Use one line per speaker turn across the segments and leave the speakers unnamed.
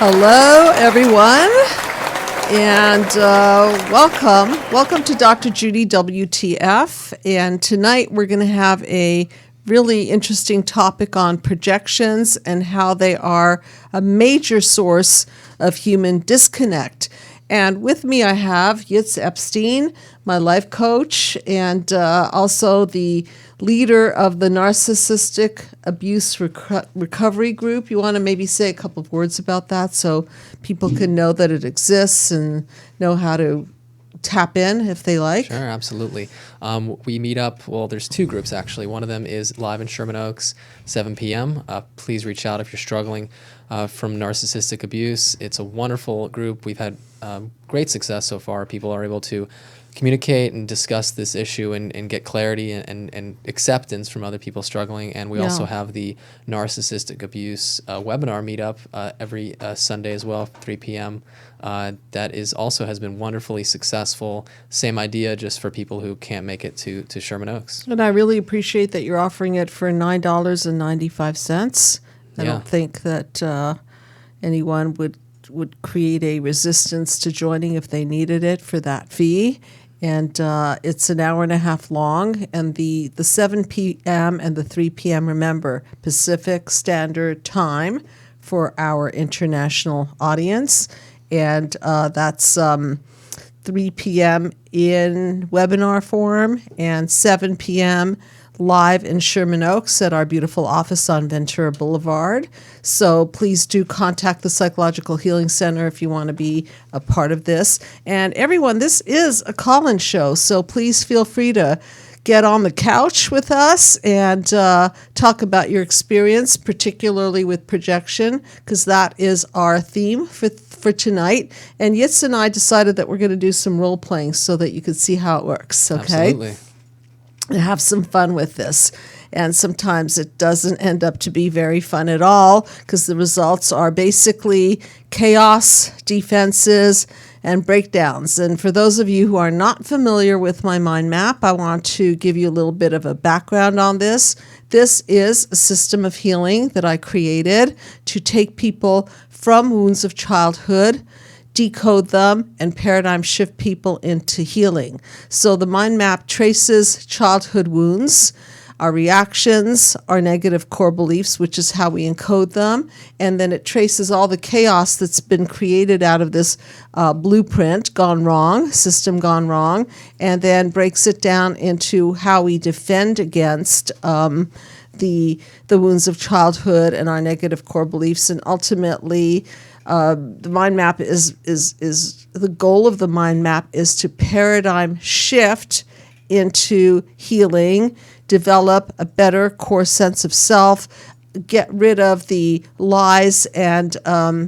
Hello, everyone, and welcome to Dr. Judy WTF. And tonight we're going to have a really interesting topic on projections and how they are a major source of human disconnect. And with me I have Yitz Epstein, my life coach, and also the leader of the Narcissistic Abuse Recovery Group. You want to maybe say a couple of words about that so people can know that it exists and know how to tap in if they like?
Sure, absolutely. We meet up, well, there's two groups actually. One of them is live in Sherman Oaks, 7 p.m. Please reach out if you're struggling from narcissistic abuse. It's a wonderful group. We've had great success so far. People are able to communicate and discuss this issue and get clarity and acceptance from other people struggling. And we also have the narcissistic abuse webinar meetup every Sunday as well, 3 p.m. That is also has been wonderfully successful. Same idea, just for people who can't make it to Sherman Oaks.
And I really appreciate that you're offering it for $9.95. I don't think that anyone would create a resistance to joining if they needed it for that fee. And it's an hour and a half long. And the 7 p.m. and the 3 p.m., remember, Pacific Standard Time for our international audience. And that's 3 p.m. in webinar form and 7 p.m. live in Sherman Oaks at our beautiful office on Ventura Boulevard. So please do contact the Psychological Healing Center if you want to be a part of this. And everyone, this is a call-in show, so please feel free to get on the couch with us and talk about your experience, particularly with projection, because that is our theme for tonight. And Yitz and I decided that we're going to do some role-playing so that you can see how it works, okay?
Absolutely.
And have some fun with this. And sometimes it doesn't end up to be very fun at all because the results are basically chaos, defenses, and breakdowns. And for those of you who are not familiar with my mind map, I want to give you a little bit of a background on this. This is a system of healing that I created to take people from wounds of childhood, decode them, and paradigm shift people into healing. So the mind map traces childhood wounds, our reactions, our negative core beliefs, which is how we encode them, and then it traces all the chaos that's been created out of this blueprint gone wrong, system gone wrong, and then breaks it down into how we defend against the wounds of childhood and our negative core beliefs, and ultimately the mind map is the goal of the mind map is to paradigm shift into healing, develop a better core sense of self, get rid of the lies and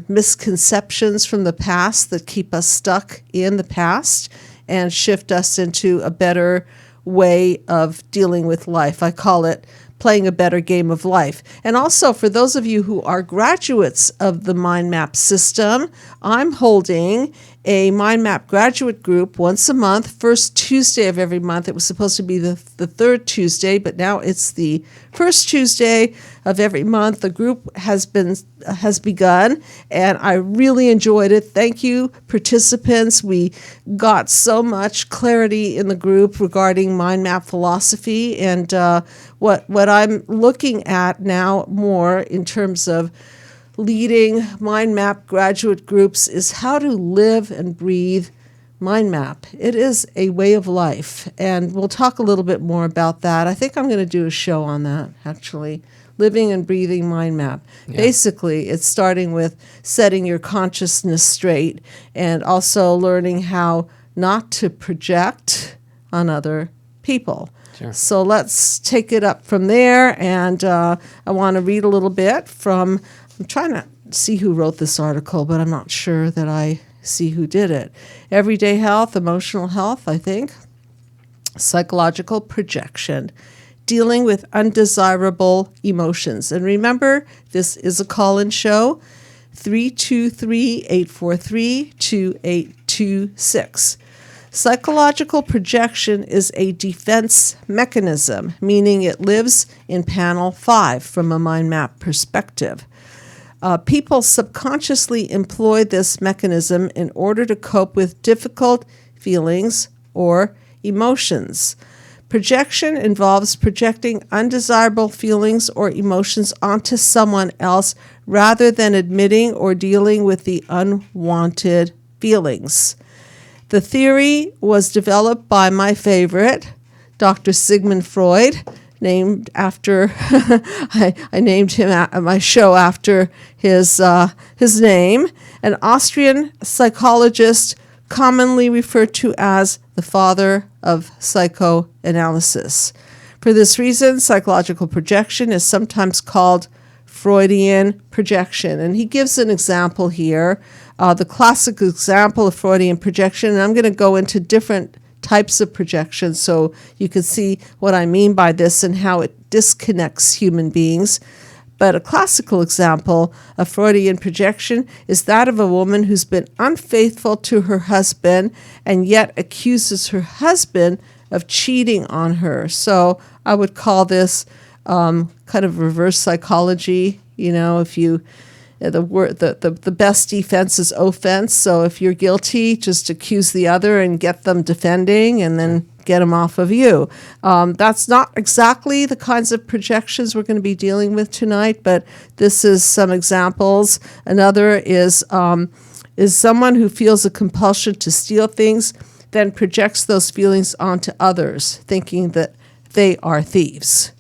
misconceptions from the past that keep us stuck in the past, and shift us into a better way of dealing with life. I call it playing a better game of life. And also, for those of you who are graduates of the Mind Map system, I'm holding a Mind Map graduate group once a month, first Tuesday of every month. It was supposed to be the third Tuesday, but now it's the first Tuesday of every month. The group has begun, and I really enjoyed it. Thank you, participants. We got so much clarity in the group regarding mind map philosophy, and what I'm looking at now more in terms of leading mind map graduate groups is how to live and breathe mind map. It is a way of life, and we'll talk a little bit more about that. I think I'm going to do a show on that, actually. Living and breathing mind map. Yeah. Basically, it's starting with setting your consciousness straight and also learning how not to project on other people.
Sure.
So let's take it up from there, and I want to read a little bit from, I'm trying to see who wrote this article, but I'm not sure that I see who did it. Everyday Health, Emotional Health, I think. Psychological Projection. Dealing with undesirable emotions. And remember, this is a call-in show, 323-843-2826. Psychological projection is a defense mechanism, meaning it lives in panel 5 from a mind map perspective. People subconsciously employ this mechanism in order to cope with difficult feelings or emotions. Projection involves projecting undesirable feelings or emotions onto someone else rather than admitting or dealing with the unwanted feelings. The theory was developed by my favorite, Dr. Sigmund Freud, named after I named him my show after his name, an Austrian psychologist commonly referred to as the father of psychoanalysis. For this reason, psychological projection is sometimes called Freudian projection. And he gives an example here, the classic example of Freudian projection, and I'm going to go into different types of projection so you can see what I mean by this and how it disconnects human beings. But a classical example of Freudian projection is that of a woman who's been unfaithful to her husband and yet accuses her husband of cheating on her. So I would call this kind of reverse psychology. You know, if you the best defense is offense. So if you're guilty, just accuse the other and get them defending, and then get them off of you. That's not exactly the kinds of projections we're going to be dealing with tonight, but this is some examples. Another is someone who feels a compulsion to steal things, then projects those feelings onto others, thinking that they are thieves.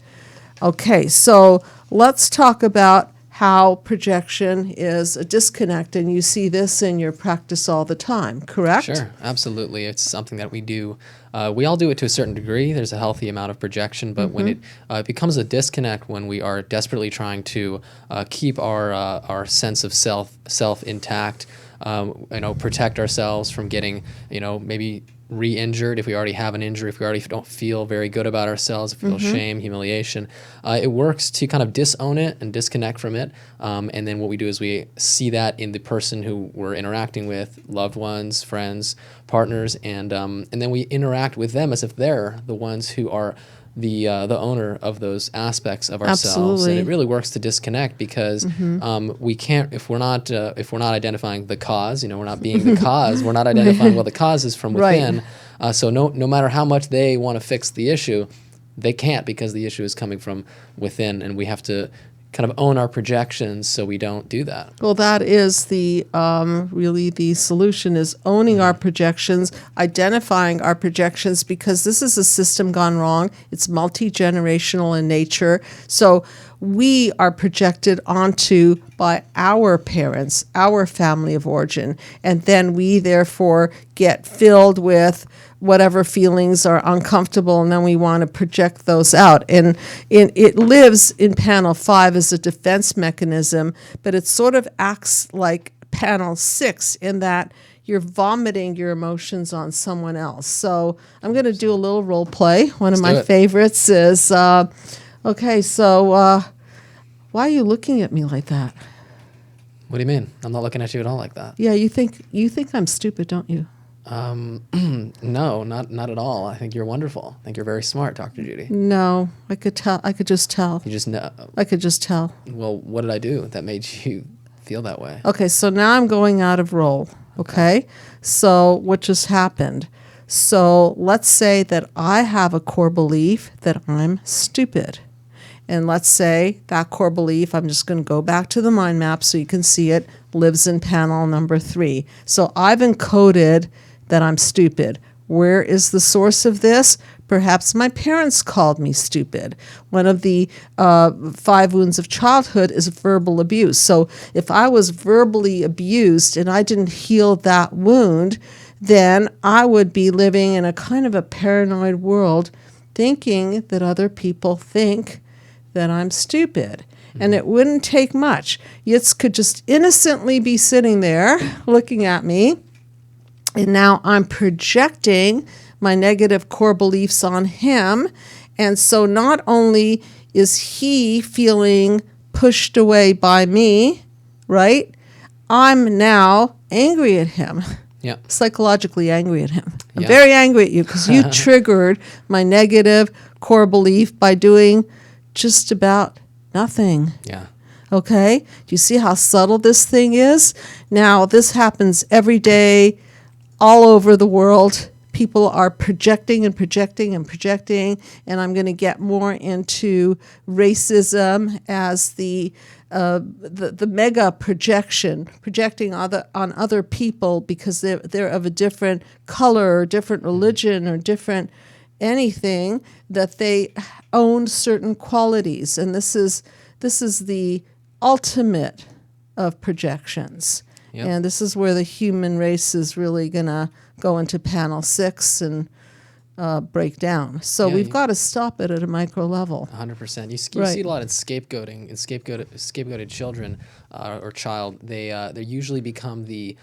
Okay, so let's talk about how projection is a disconnect, and you see this in your practice all the time, correct?
Sure, absolutely. It's something that we do. We all do it to a certain degree. There's a healthy amount of projection, but when it becomes a disconnect, when we are desperately trying to keep our sense of self intact, protect ourselves from getting, maybe re-injured if we already have an injury, if we already don't feel very good about ourselves, feel shame, humiliation. It works to kind of disown it and disconnect from it. And then what we do is we see that in the person who we're interacting with, loved ones, friends, partners, and then we interact with them as if they're the ones who are the owner of those aspects of ourselves.
Absolutely.
And it really works to disconnect because we can't, if we're not identifying the cause, we're not being the cause, we're not identifying the cause is from within. So no matter how much they want to fix the issue, they can't, because the issue is coming from within, and we have to kind of own our projections so we don't do that.
Well, that is the really the solution, is owning our projections, identifying our projections, because this is a system gone wrong. It's multi-generational in nature. So we are projected onto by our parents, our family of origin, and then we therefore get filled with whatever feelings are uncomfortable, and then we want to project those out. And it lives in panel 5 as a defense mechanism, but it sort of acts like panel 6 in that you're vomiting your emotions on someone else. So I'm going to do a little role play. One of my favorites is, okay, so why are you looking at me like that?
What do you mean? I'm not looking at you at all like that.
Yeah, you think I'm stupid, don't you?
No, not at all. I think you're wonderful. I think you're very smart, Dr. Judy.
No, I could tell. I could just tell.
You just know.
I could just tell.
Well, what did I do that made you feel that way?
Okay, so now I'm going out of role. Okay? So what just happened? So let's say that I have a core belief that I'm stupid. And let's say that core belief, I'm just going to go back to the mind map so you can see it, lives in panel number 3. So I've encoded that I'm stupid. Where is the source of this? Perhaps my parents called me stupid. One of the 5 wounds of childhood is verbal abuse. So if I was verbally abused and I didn't heal that wound, then I would be living in a kind of a paranoid world, thinking that other people think that I'm stupid. And it wouldn't take much. Yitz could just innocently be sitting there looking at me, and now I'm projecting my negative core beliefs on him. And so not only is he feeling pushed away by me, right? I'm now angry at him.
Yeah.
Psychologically angry at him. I'm very angry at you because you triggered my negative core belief by doing just about nothing.
Yeah.
Okay? Do you see how subtle this thing is? Now, this happens every day all over the world. People are projecting and projecting and projecting, and I'm going to get more into racism as the mega projecting on other people because they're of a different color or different religion or different anything, that they own certain qualities, and this is the ultimate of projections.
Yep.
And this is where the human race is really going to go into panel 6 and break down. So
Yeah,
we've got to stop it at a micro level.
100%. You see
Right.
a lot in scapegoating, and scapegoated children or child. They usually become the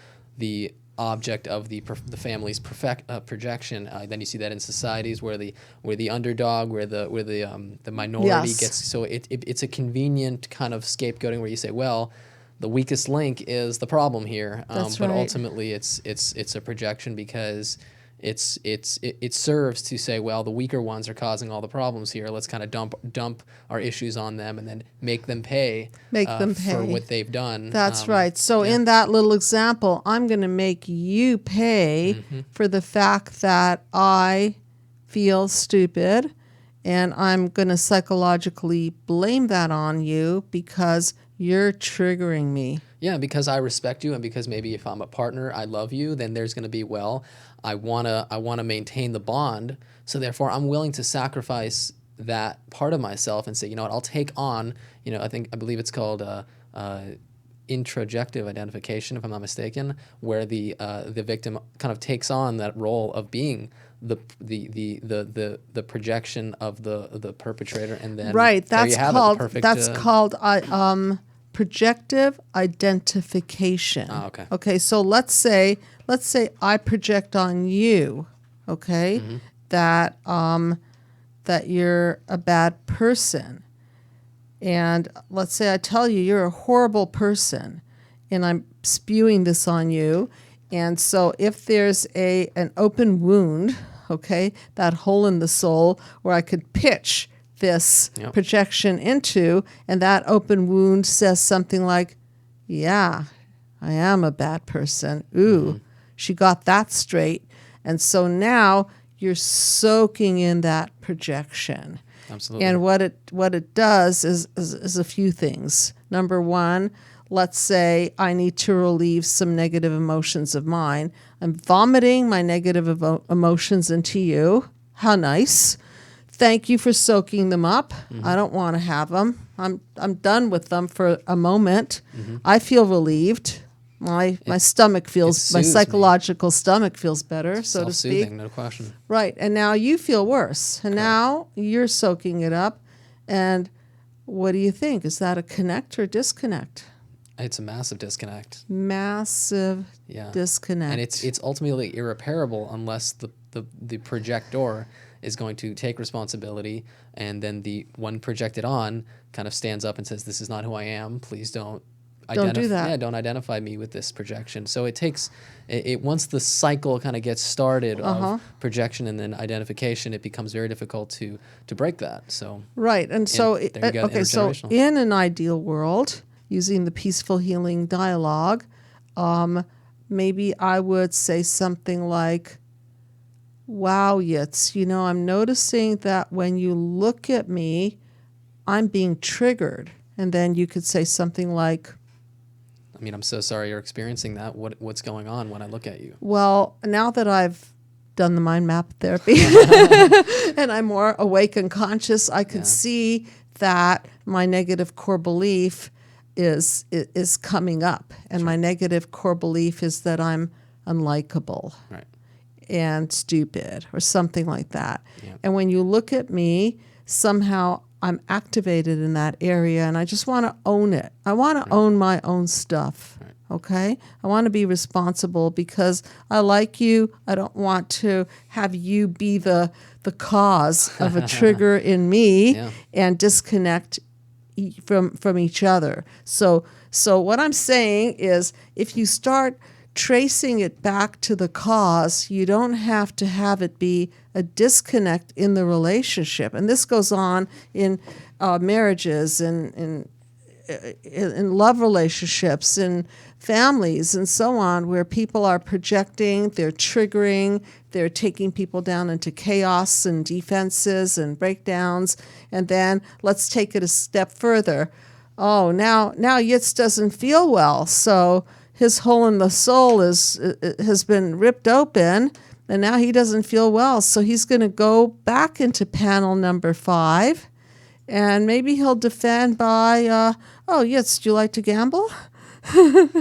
object of the family's projection. Then you see that in societies where the underdog, where the minority
Yes.
gets. So it's a convenient kind of scapegoating where you say, well, the weakest link is the problem here.
That's
but
right.
ultimately, it's a projection because it serves to say, well, the weaker ones are causing all the problems here. Let's kind of dump our issues on them and then make them pay for what they've done.
That's right. So in that little example, I'm going to make you pay for the fact that I feel stupid, and I'm going to psychologically blame that on you because you're triggering me.
Yeah, because I respect you, and because maybe if I'm a partner, I love you, then there's going to be, well, I wanna maintain the bond, so therefore I'm willing to sacrifice that part of myself and say, you know what, I'll take on, I believe it's called introjective identification, if I'm not mistaken, where the victim kind of takes on that role of being the projection of the perpetrator, and then
Right.
there you have it, the perfect,
That's called projective identification.
Oh, okay.
Okay. So let's say I project on you. Okay. That you're a bad person. And let's say I tell you you're a horrible person, and I'm spewing this on you. And so if there's an open wound, okay, that hole in the soul where I could pitch this projection into, and that open wound says something like, yeah, I am a bad person. Ooh, she got that straight. And so now you're soaking in that projection.
Absolutely.
And what it does is a few things. Number one, let's say I need to relieve some negative emotions of mine. I'm vomiting my negative emotions into you. How nice. Thank you for soaking them up. I don't want to have them. I'm done with them for a moment. I feel relieved. My stomach feels, my psychological stomach feels better, so to speak.
Self-soothing, no question.
Right. And now you feel worse. And now you're soaking it up. And what do you think? Is that a connect or disconnect?
It's a massive disconnect.
Massive disconnect.
And it's ultimately irreparable unless the projector is going to take responsibility, and then the one projected on kind of stands up and says, this is not who I am. Please don't
do that.
Yeah, don't identify me with this projection. So it takes once the cycle kind of gets started of projection and then identification, it becomes very difficult to break that. So
right, and so so in an ideal world, using the peaceful healing dialogue, maybe I would say something like, "Wow, Yitz, I'm noticing that when you look at me, I'm being triggered," and then you could say something like,
I'm so sorry you're experiencing that. What's going on when I look at you?
Well, now that I've done the mind map therapy and I'm more awake and conscious, I could see that my negative core belief is coming up. And my negative core belief is that I'm unlikable and stupid or something like that. Yeah. And when you look at me, somehow I'm activated in that area, and I just want to own it. I want to own my own stuff, okay? I want to be responsible because I like you. I don't want to have you be the cause of a trigger in me and disconnect from each other. So what I'm saying is, if you start tracing it back to the cause, you don't have to have it be a disconnect in the relationship. And this goes on in marriages and in in love relationships, in families, and so on, where people are projecting, they're triggering, they're taking people down into chaos and defenses and breakdowns. And then let's take it a step further. Oh, now Yitz doesn't feel well, so his hole in the soul has been ripped open, and now he doesn't feel well. So he's going to go back into panel number 5, and maybe he'll defend by, oh, Yitz, do you like to gamble?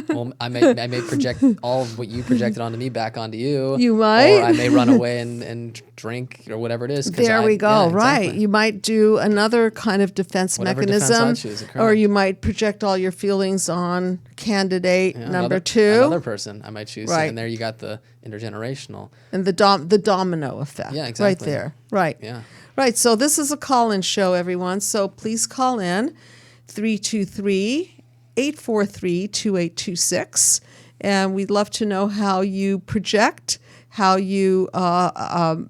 Well, I may project all of what you projected onto me back onto you.
You might.
Or I may run away and drink or whatever it is.
There we go.
Yeah,
right.
exactly.
You might do another kind of defense
Whatever
mechanism.
defense I choose, correct.
Or you might project all your feelings on candidate number 2.
Another person I might choose.
Right.
And there you got the intergenerational.
And the domino effect.
Yeah, exactly.
Right there. Right.
Yeah.
Right. So this is a call-in show, everyone. So please call in 323-843-2826. And we'd love to know how you project, how you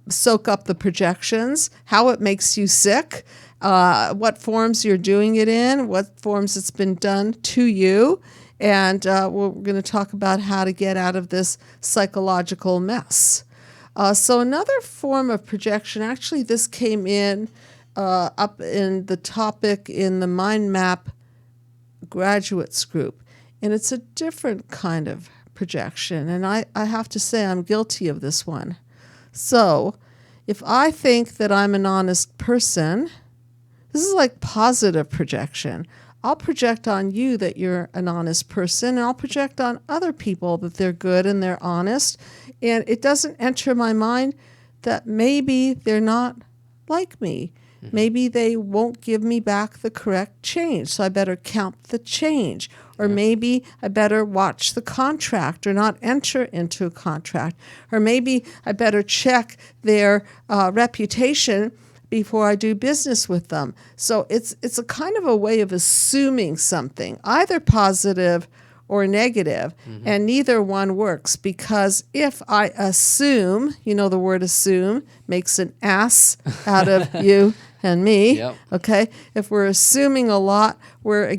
soak up the projections, how it makes you sick, what forms you're doing it in, what forms it's been done to you. And we're going to talk about how to get out of this psychological mess. So another form of projection, actually this came in up in the topic in the Mind Map graduates group, and it's a different kind of projection, and I have to say I'm guilty of this one. So if I think that I'm an honest person, this is like positive projection. I'll project on you that you're an honest person, and I'll project on other people that they're good and they're honest, and it doesn't enter my mind that maybe they're not like me. Maybe they won't give me back the correct change, so I better count the change. Or maybe I better watch the contract or not enter into a contract. Or maybe I better check their reputation before I do business with them. So it's a kind of a way of assuming something, either positive or negative, and neither one works, because if I assume, you know the word assume makes an ass out of you and me,
Yep.
okay? If we're assuming a lot, we're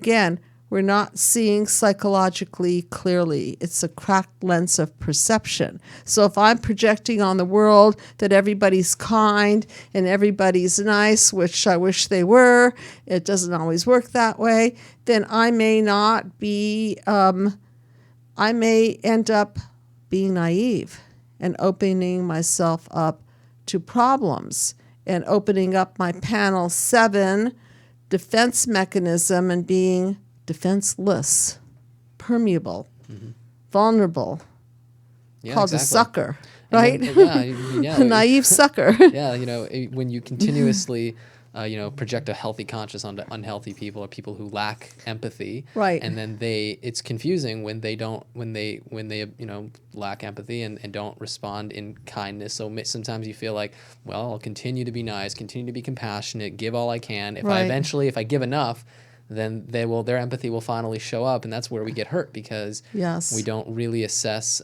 not seeing psychologically clearly. It's a cracked lens of perception. So if I'm projecting on the world that everybody's kind and everybody's nice, which I wish they were, it doesn't always work that way, then I may not be, I may end up being naive and opening myself up to problems and opening up my panel 7 defense mechanism and being defenseless, permeable, vulnerable, called a sucker, right?
Yeah,
A naive sucker.
Yeah, when you continuously, project a healthy conscious onto unhealthy people or people who lack empathy,
Right.
And then it's confusing when they lack empathy and don't respond in kindness. So sometimes you feel like, well, I'll continue to be nice, continue to be compassionate, give all I can. If I give enough, then their empathy will finally show up, and that's where we get hurt, because we don't really assess.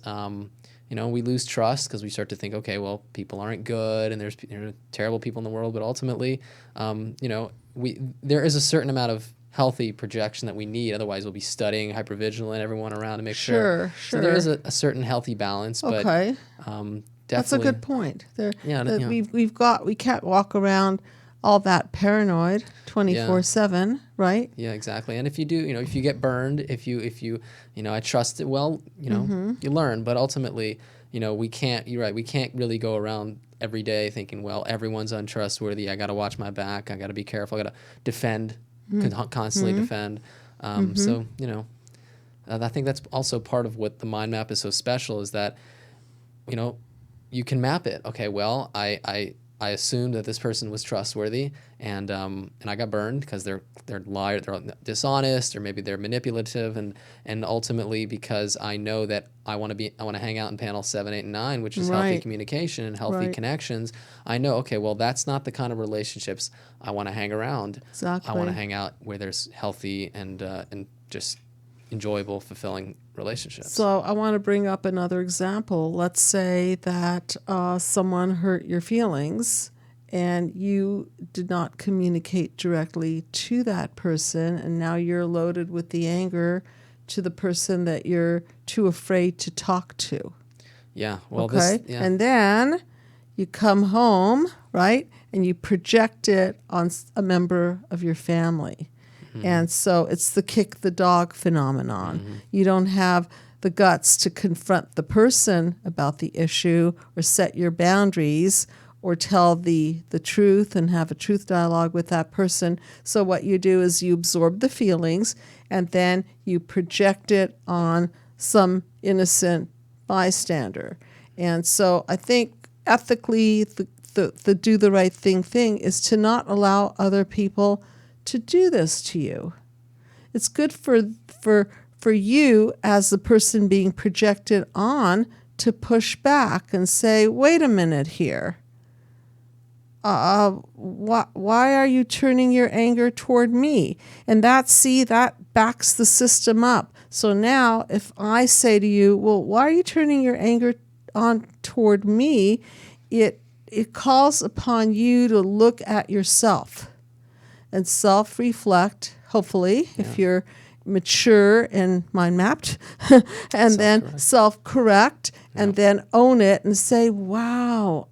We lose trust because we start to think, okay, well, people aren't good, and there's terrible people in the world, but ultimately, there is a certain amount of healthy projection that we need. Otherwise, we'll be studying hypervigilant everyone around to make sure. So there is a certain healthy balance, but definitely.
That's a good point.
Yeah,
we can't walk around all that paranoid 24/7, right?
Yeah, exactly. And if you do, if you get burned, if you I trust it, well, you learn, but ultimately, we can't, you're right, we can't really go around every day thinking, well, everyone's untrustworthy, I got to watch my back, I got to be careful, I got to defend, constantly defend. So, I think that's also part of what the mind map is so special, is that, you can map it. Okay, well, I assumed that this person was trustworthy, and I got burned because they're liar, they're dishonest, or maybe they're manipulative, and ultimately because I know that I want to hang out in panel 7, 8, and 9, which is healthy communication and healthy connections. I know, okay, well, that's not the kind of relationships I want to hang around.
Exactly.
I want to hang out where there's healthy and just enjoyable, fulfilling relationships.
So I want to bring up another example. Let's say that someone hurt your feelings, and you did not communicate directly to that person, and now you're loaded with the anger to the person that you're too afraid to talk to.
Yeah. Well,
Okay. And then you come home, right? And you project it on a member of your family. And so it's the kick the dog phenomenon. You don't have the guts to confront the person about the issue or set your boundaries or tell the truth and have a truth dialogue with that person. So what you do is you absorb the feelings and then you project it on some innocent bystander. And so I think ethically the do the right thing is to not allow other people to do this to you. It's good for you as the person being projected on to push back and say, wait a minute here. Why are you turning your anger toward me? And that backs the system up. So now if I say to you, well, why are you turning your anger on toward me? It calls upon you to look at yourself and self-reflect, hopefully, if you're mature and mind-mapped, and then self-correct, and then own it and say, wow,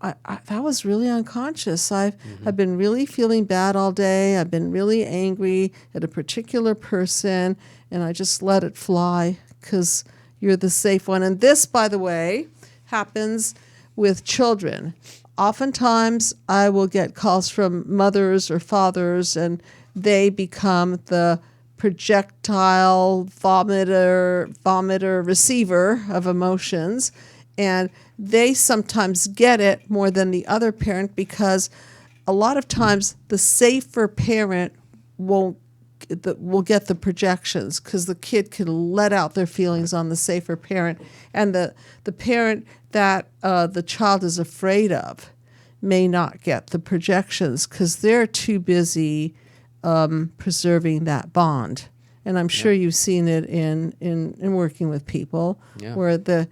that was really unconscious. I've been really feeling bad all day. I've been really angry at a particular person, and I just let it fly because you're the safe one. And this, by the way, happens with children. Oftentimes, I will get calls from mothers or fathers, and they become the projectile vomiter receiver of emotions, and they sometimes get it more than the other parent because a lot of times the safer parent will get the projections because the kid can let out their feelings on the safer parent, and the parent that the child is afraid of may not get the projections because they're too busy preserving that bond. And I'm sure you've seen it in working with people where the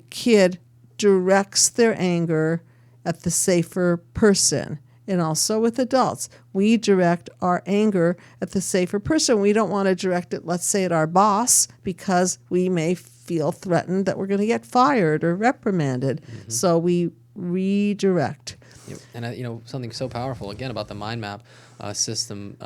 kid directs their anger at the safer person. And also with adults, we direct our anger at the safer person. We don't want to direct it, let's say, at our boss because we may feel threatened that we're going to get fired or reprimanded. So we redirect.
Yep. And something so powerful again about the mind map system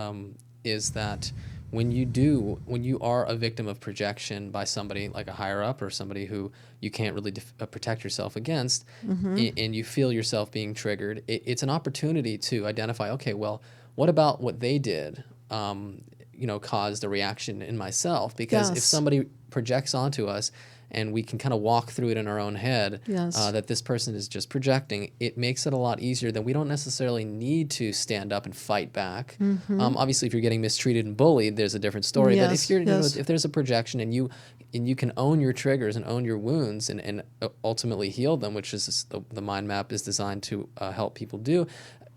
is that when you are a victim of projection by somebody like a higher up or somebody who you can't really protect yourself against, and you feel yourself being triggered, it's an opportunity to identify, okay, well, what about what they did caused a reaction in myself? Because if somebody projects onto us and we can kind of walk through it in our own head, that this person is just projecting, it makes it a lot easier. Then we don't necessarily need to stand up and fight back. Obviously, if you're getting mistreated and bullied, there's a different story. But if you're, if there's a projection and you can own your triggers and own your wounds and ultimately heal them, which is the mind map is designed to help people do.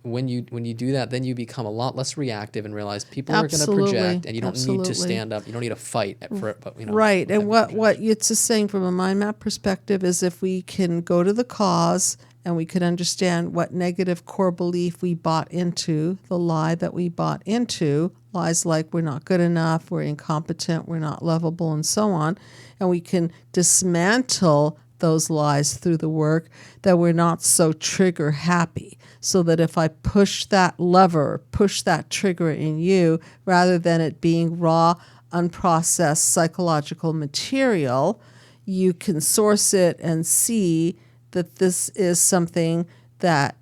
When you do that, then you become a lot less reactive and realize people are going to project, and you don't need to stand up. You don't need to fight for it. But,
right. And what Yitz is saying from a mind map perspective is if we can go to the cause and we can understand what negative core belief we bought into, the lie that we bought into, lies like we're not good enough, we're incompetent, we're not lovable, and so on, and we can dismantle those lies through the work, that we're not so trigger happy. So that if I push that lever, push that trigger in you, rather than it being raw, unprocessed psychological material, you can source it and see that this is something that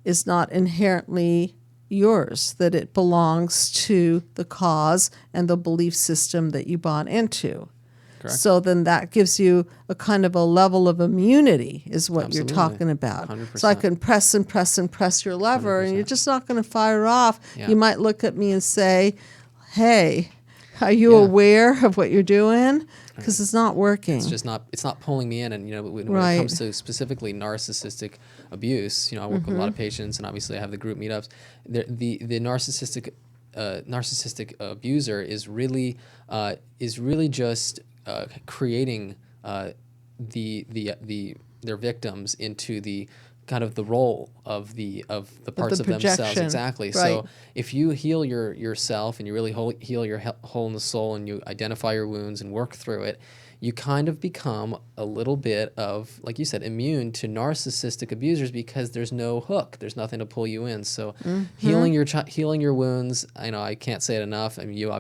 is not inherently yours, that it belongs to the cause and the belief system that you bought into. Correct. So then that gives you a kind of a level of immunity is what you're talking about. 100%. So I can press and press and press your lever 100%. And you're just not going to fire off. Yeah. You might look at me and say, hey, are you aware of what you're doing? Because it's not working.
It's not pulling me in. And, when it comes to specifically narcissistic abuse, I work with a lot of patients, and obviously I have the group meetups. The narcissistic abuser is really just creating their victims into the kind of the role of the parts of themselves.
projection.
Exactly.
Right.
So if you heal yourself and you really heal your hole in the soul and you identify your wounds and work through it, you kind of become a little bit of, like you said, immune to narcissistic abusers because there's no hook. There's nothing to pull you in. So healing your wounds, I can't say it enough. I mean, you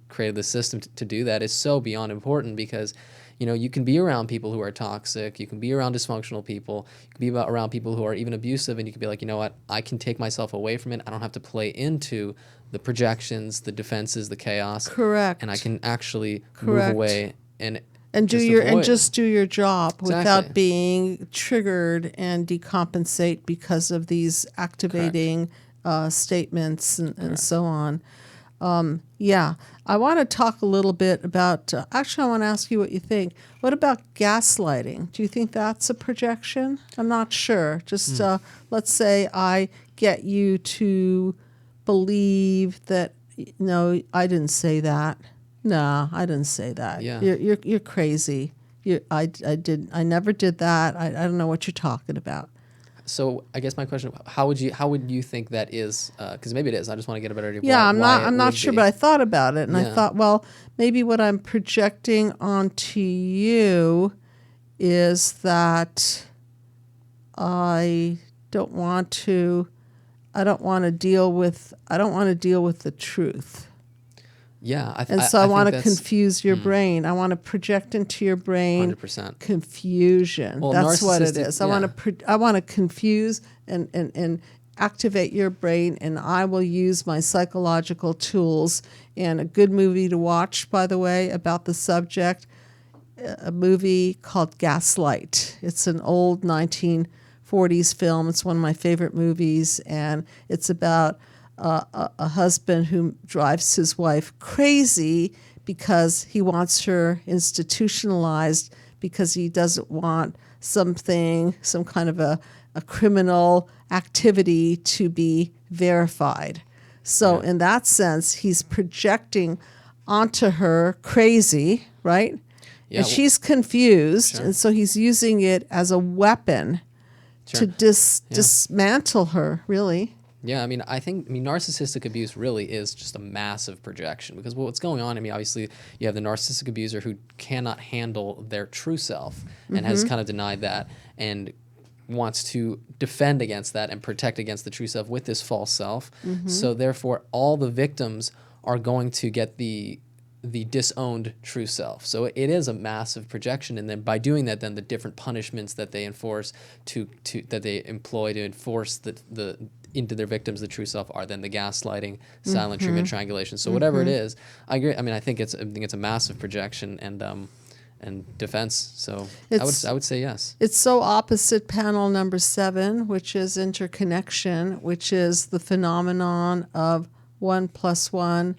created the system to do that, is so beyond important because you can be around people who are toxic. You can be around dysfunctional people. You can be around people who are even abusive, and you can be like, you know what? I can take myself away from it. I don't have to play into the projections, the defenses, the chaos.
Correct.
And I can actually
Correct.
move away and
just do your job
Exactly.
without being triggered and decompensate because of these activating statements and so on. I want to talk a little bit about, actually I want to ask you what you think. What about gaslighting? Do you think that's a projection? I'm not sure. Just let's say I get you to believe that, no, I didn't say that. No, I didn't say that.
Yeah.
You're crazy. I never did that. I don't know what you're talking about.
So I guess my question: how would you think that is? Because maybe it is. I just want to get a better idea.
Yeah,
of
I'm not sure, but I thought about it, and I
Yeah.
thought, well, maybe what I'm projecting onto you is that I don't want to deal with the truth.
Yeah,
I want to
think that's
confuse your brain. I want to project into your brain
100%.
confusion.
Well,
That's what it
narcissistic-
is. I want to confuse and activate your brain, and I will use my psychological tools. And a good movie to watch, by the way, about the subject, a movie called Gaslight. It's an old 1940s film. It's one of my favorite movies, and it's about a husband who drives his wife crazy because he wants her institutionalized because he doesn't want some kind of a criminal activity to be verified. So in that sense, he's projecting onto her crazy, right?
Yeah,
and she's confused,
Sure.
and so he's using it as a weapon to dismantle her, really.
Yeah, I mean, narcissistic abuse really is just a massive projection because what's going on, obviously you have the narcissistic abuser who cannot handle their true self and has kind of denied that and wants to defend against that and protect against the true self with this false self. So therefore, all the victims are going to get the disowned true self. So it is a massive projection, and then by doing that, then the different punishments that they enforce that they employ to enforce the into their victims the true self are then the gaslighting, silent treatment, triangulation. So whatever it is, I agree. I think it's a massive projection and defense. So I would say yes.
It's so opposite panel number 7, which is interconnection, which is the phenomenon of 1 + 1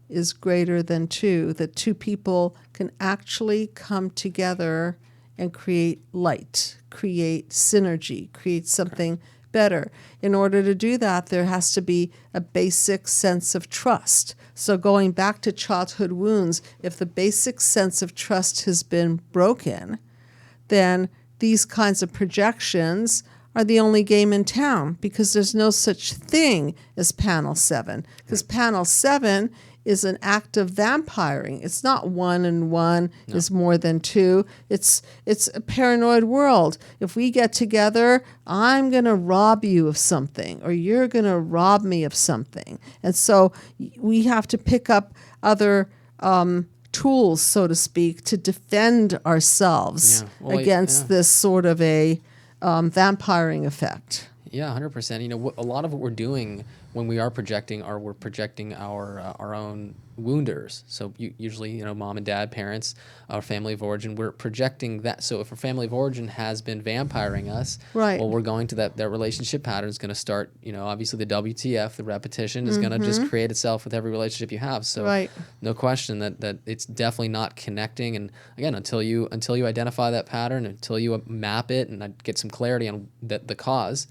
is greater than 2, that two people can actually come together and create light, create synergy, create something better. In order to do that, there has to be a basic sense of trust. So going back to childhood wounds, if the basic sense of trust has been broken, then these kinds of projections are the only game in town because there's no such thing as panel 7. Because panel 7 is an act of vampiring. It's not 1 and 1 is more than 2. It's a paranoid world. If we get together, I'm going to rob you of something, or you're going to rob me of something. And so we have to pick up other tools, so to speak, to defend ourselves against this sort of a vampiring effect.
Yeah, 100%. A lot of what we're doing when we are projecting, we're projecting our own wounders. So usually, mom and dad, parents, our family of origin, we're projecting that. So if our family of origin has been vampiring us,
right.
well, we're going to that relationship pattern is going to start. Obviously the WTF, the repetition, is going to just create itself with every relationship you have. So no question that it's definitely not connecting. And again, until you identify that pattern, until you map it and get some clarity on the cause,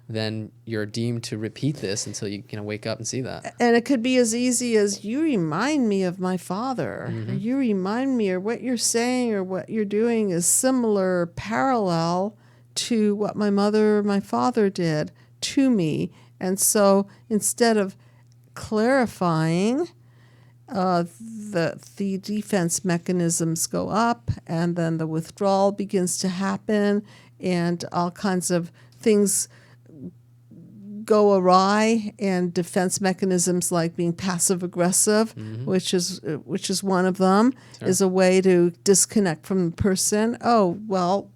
then you're deemed to repeat this until you wake up and see that.
And it could be as easy as, you remind me of my father, or you remind me, or what you're saying or what you're doing is similar, parallel to what my mother or my father did to me. And so instead of clarifying, the defense mechanisms go up, and then the withdrawal begins to happen, and all kinds of things go awry, and defense mechanisms like being passive aggressive, which is one of them, is a way to disconnect from the person. Oh, well,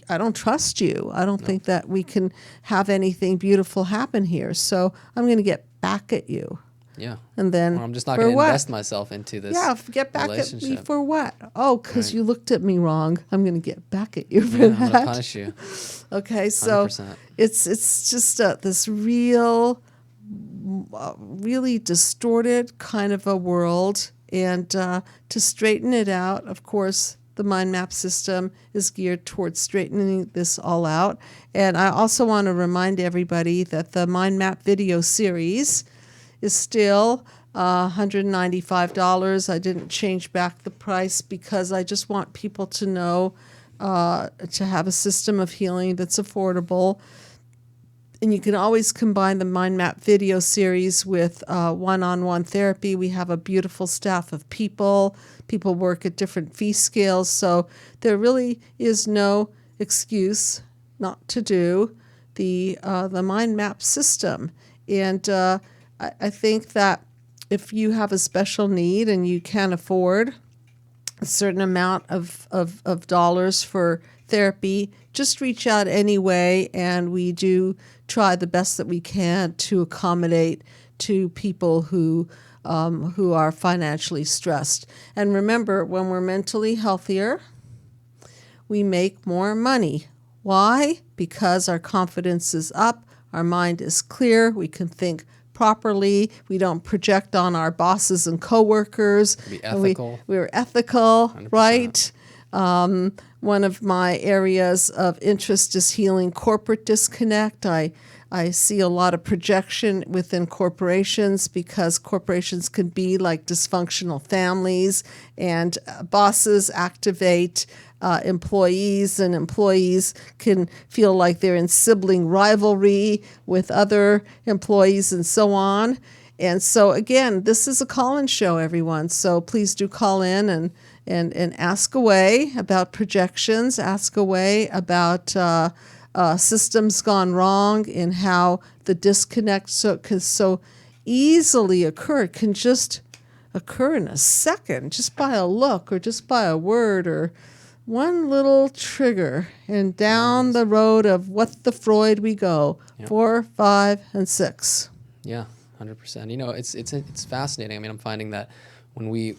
I don't trust you. I don't think that we can have anything beautiful happen here. So I'm going to get back at you.
Yeah.
And then
or I'm just not going to invest myself into this.
Yeah, get back at me for what? Oh, because
Right.
you looked at me wrong. I'm going to get back at you for
Yeah,
that.
I'm going to punish you.
Okay, so
100%.
it's just this really distorted kind of a world. And to straighten it out, of course, the mind map system is geared towards straightening this all out. And I also want to remind everybody that the mind map video series is still $195. I didn't change back the price because I just want people to know to have a system of healing that's affordable. And you can always combine the mind map video series with one-on-one therapy. We have a beautiful staff of people. People work at different fee scales. So there really is no excuse not to do the mind map system. And I think that if you have a special need and you can't afford a certain amount of dollars for therapy, just reach out anyway, and we do try the best that we can to accommodate to people who are financially stressed. And remember, when we're mentally healthier, we make more money. Why? Because our confidence is up, our mind is clear, we can think properly, we don't project on our bosses and coworkers.
Be ethical.
We're ethical,
100%.
right? One of my areas of interest is healing corporate disconnect. I see a lot of projection within corporations because corporations can be like dysfunctional families, and bosses activate employees, and employees can feel like they're in sibling rivalry with other employees and so on. And so, again, this is a call-in show, everyone. So please do call in and ask away about projections, ask away about systems gone wrong in how the disconnect can so easily occur. It can just occur in a second, just by a look or just by a word or one little trigger, and down the road of what the Freud we go, 4, 5, and 6.
Yeah, 100%. You know, it's fascinating. I mean, I'm finding that when we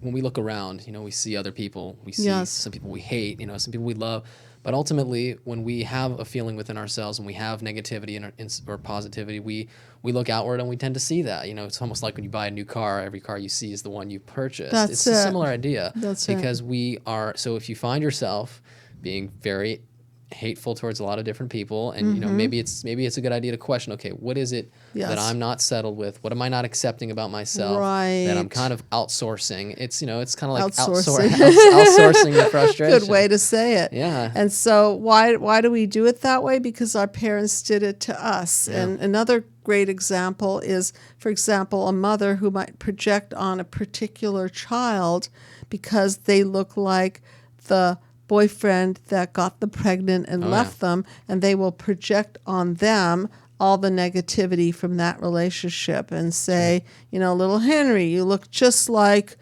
when we look around, you know, we see other people. We see some people we hate, you know, some people we love. But ultimately, when we have a feeling within ourselves and we have negativity or positivity, we look outward and we tend to see that. You know, it's almost like when you buy a new car, every car you see is the one you purchased. It's a similar idea. Because we are, so if you find yourself being very hateful towards a lot of different people, and you know, maybe it's a good idea to question, okay, what is it that I'm not settled with? What am I not accepting about myself that I'm kind of outsourcing? It's, you know, it's kind of like outsourcing the frustration.
Good way to say it.
Yeah.
And so why do we do it that way? Because our parents did it to us. Yeah. And another great example is, for example, a mother who might project on a particular child because they look like the boyfriend that got them pregnant and left them, and they will project on them all the negativity from that relationship and say, you know, little Henry, you look just like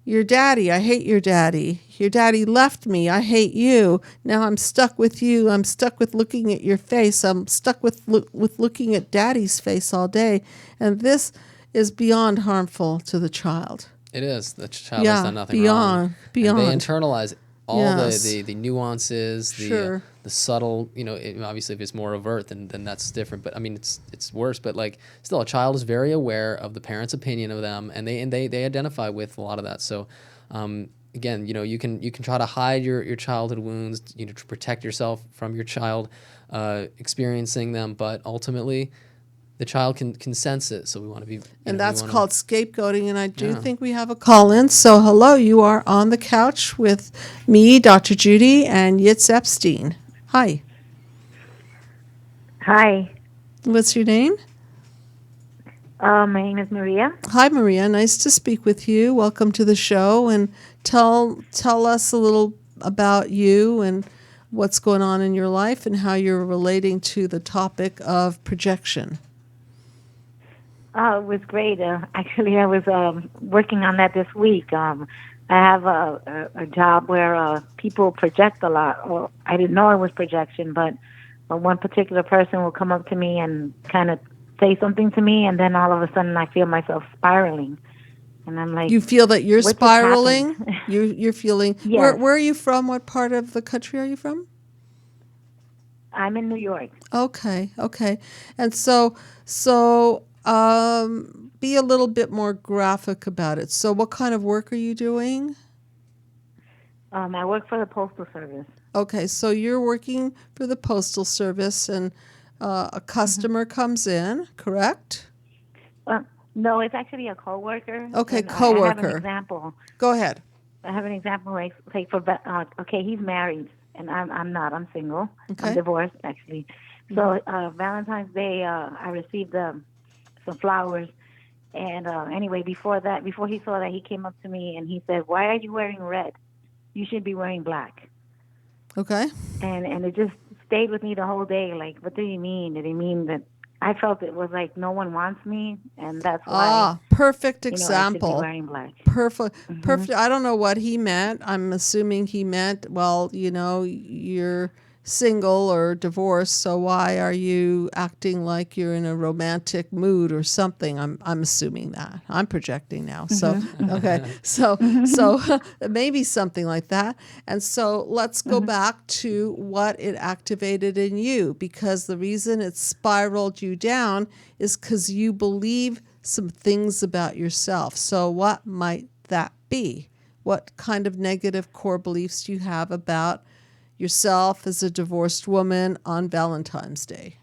your daddy. I hate your daddy. Your daddy left me. I hate you. Now I'm stuck with you. I'm stuck with looking at your face. I'm stuck with looking at daddy's face all day. And this is beyond harmful to the child.
It is. The child has done nothing wrong.
Beyond.
And they internalize all the nuances, the subtle, you know, obviously if it's more overt, then that's different. But I mean, it's worse. But like, still, a child is very aware of the parent's opinion of them, and they identify with a lot of that. So, again, you know, you can try to hide your childhood wounds, you know, to protect yourself from your child experiencing them. But ultimately, the child can sense it. So we want to be,
And that's
we wanna,
called scapegoating. And I do
Yeah.
think we have a call in. So, hello, you are on the couch with me, Dr. Judy, and Yitz Epstein. Hi.
Hi,
What's your name?
my name is Maria.
Hi, Maria. Nice to speak with you. Welcome to the show. And tell us a little about you and what's going on in your life and how you're relating to the topic of projection.
It was great. Actually, I was working on that this week. I have a job where people project a lot. Well, I didn't know it was projection, but one particular person will come up to me and kind of say something to me, and then all of a sudden I feel myself spiraling. And I'm like,
You feel that you're
what just
spiraling?
happened?
You're feeling.
Yes.
Where are you from? What part of the country are you from?
I'm in New York.
Okay. And so be a little bit more graphic about it. So what kind of work are you doing?
I work for the Postal Service.
Okay, so you're working for the Postal Service and a customer comes in, correct?
No, it's actually a coworker.
Okay,
And I have an
coworker.
example.
Go ahead.
I have an example like for okay, he's married and I'm not. I'm single.
Okay.
I'm divorced actually. So Valentine's Day, I received some flowers, and anyway, before he saw that, he came up to me and he said, "Why are you wearing red? You should be wearing black."
Okay.
And it just stayed with me the whole day. Like, what did he mean? Did he mean that I felt it was like no one wants me, and that's why
Perfect
I should be
example.
wearing black.
Perfect. I don't know what he meant. I'm assuming he meant, well, you're single or divorced, so why are you acting like you're in a romantic mood or something? I'm assuming that. I'm projecting now. So, okay. So maybe something like that. And so let's go back to what it activated in you, because the reason it spiraled you down is because you believe some things about yourself. So what might that be? What kind of negative core beliefs do you have about yourself as a divorced woman on Valentine's Day?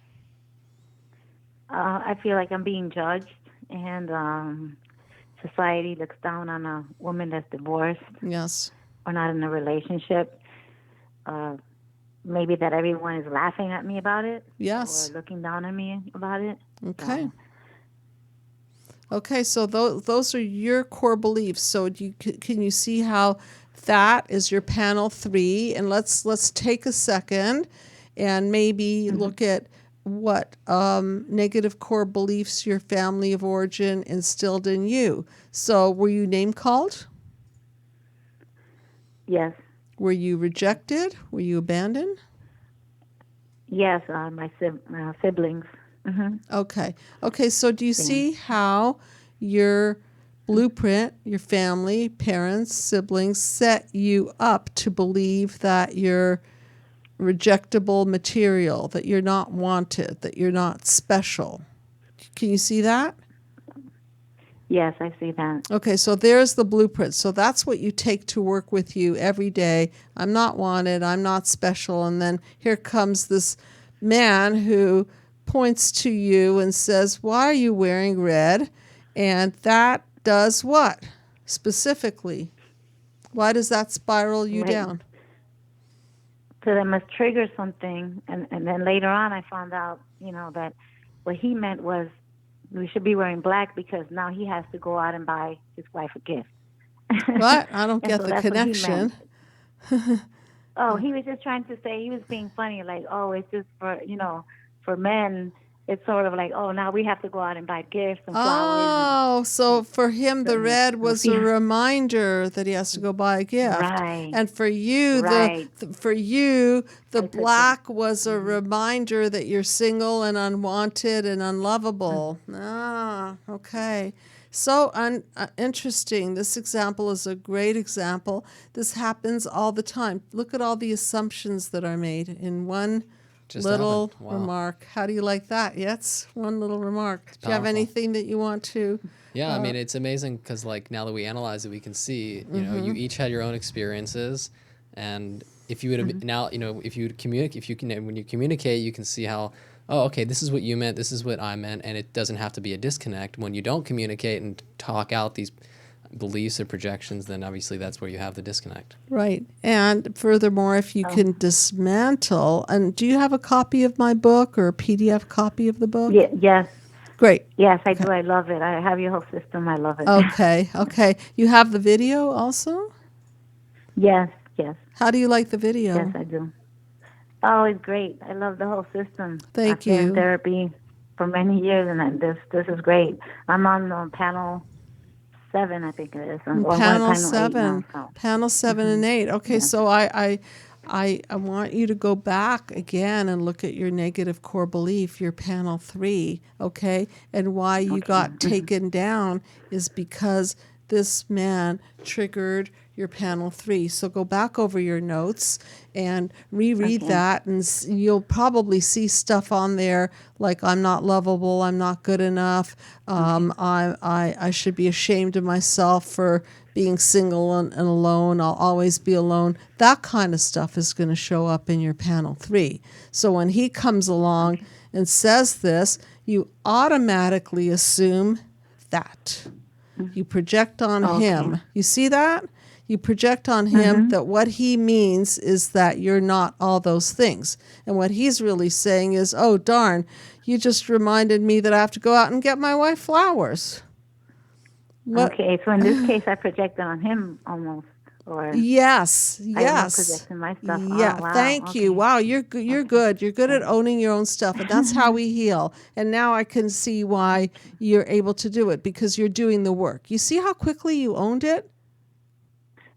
I feel like I'm being judged, and society looks down on a woman that's divorced
Yes.
or not in a relationship. Maybe that everyone is laughing at me about it.
Yes.
Or looking down on me about it.
Okay. Okay, so those are your core beliefs. So can you see how that is your panel 3? And let's take a second and maybe look at what negative core beliefs your family of origin instilled in you. So were you name called?
Yes.
Were you rejected? Were you abandoned?
Yes, my siblings.
Okay. So do you see how your blueprint, your family, parents, siblings set you up to believe that you're rejectable material, that you're not wanted, that you're not special? Can you see that?
Yes, I see that.
Okay, so there's the blueprint. So that's what you take to work with you every day. I'm not wanted, I'm not special. And then here comes this man who points to you and says, why are you wearing red? And that does what specifically? Why does that spiral you
Right.
down?
So that must trigger something, and then later on I found out, that what he meant was we should be wearing black because now he has to go out and buy his wife a gift.
What? I don't
And
get
so
the
that's what he
connection.
meant. Oh, he was just trying to say, he was being funny, like, oh, it's just for men, it's sort of like, oh, now we have to go out and buy gifts and flowers.
Oh, so for him the red was a
Yeah.
reminder that he has to go buy a gift.
Right.
And for you
Right.
the black was a reminder that you're single and unwanted and unlovable. Ah, okay. So interesting. This example is a great example. This happens all the time. Look at all the assumptions that are made in one
Just
little
happened. Wow.
remark. How do you like that? Yes, one little remark. Do you have
powerful.
anything that you want to?
Yeah, I mean, it's amazing because now that we analyze it, we can see, you each had your own experiences, and if you would have now, if you communicate, when you communicate, you can see how, oh, okay, this is what you meant, this is what I meant, and it doesn't have to be a disconnect. When you don't communicate and talk out these beliefs or projections, then obviously that's where you have the disconnect.
Right. And furthermore, if you can dismantle, and do you have a copy of my book or a PDF copy of the book?
Yes.
Great.
Yes, I do. I love it. I have your whole system. I love it.
Okay. You have the video also?
Yes.
How do you like the video?
Yes, I do. Oh, it's great. I love the whole system.
Thank
I've been
you.
in therapy for many years, and this is great. I'm on panel 7, I think it is. Or
Panel
8
7.
now, so.
Panel 7 and 8. Okay,
Yes.
so I want you to go back again and look at your negative core belief, your panel 3, okay? And why you got taken down is because this man triggered your panel 3. So go back over your notes and reread that, and you'll probably see stuff on there like I'm not lovable, I'm not good enough, I should be ashamed of myself for being single and alone, I'll always be alone. That kind of stuff is going to show up in your panel 3. So when he comes along and says this, you automatically assume that. You project on him. You see that? You project on him that what he means is that you're not all those things. And what he's really saying is, oh, darn, you just reminded me that I have to go out and get my wife flowers. What?
Okay, so in this case, I projected on him almost. Or
Yes.
I'm projecting my stuff.
Yeah,
Oh, wow.
thank you. Wow, you're good. You're good. You're good at owning your own stuff, and that's how we heal. And now I can see why you're able to do it, because you're doing the work. You see how quickly you owned it?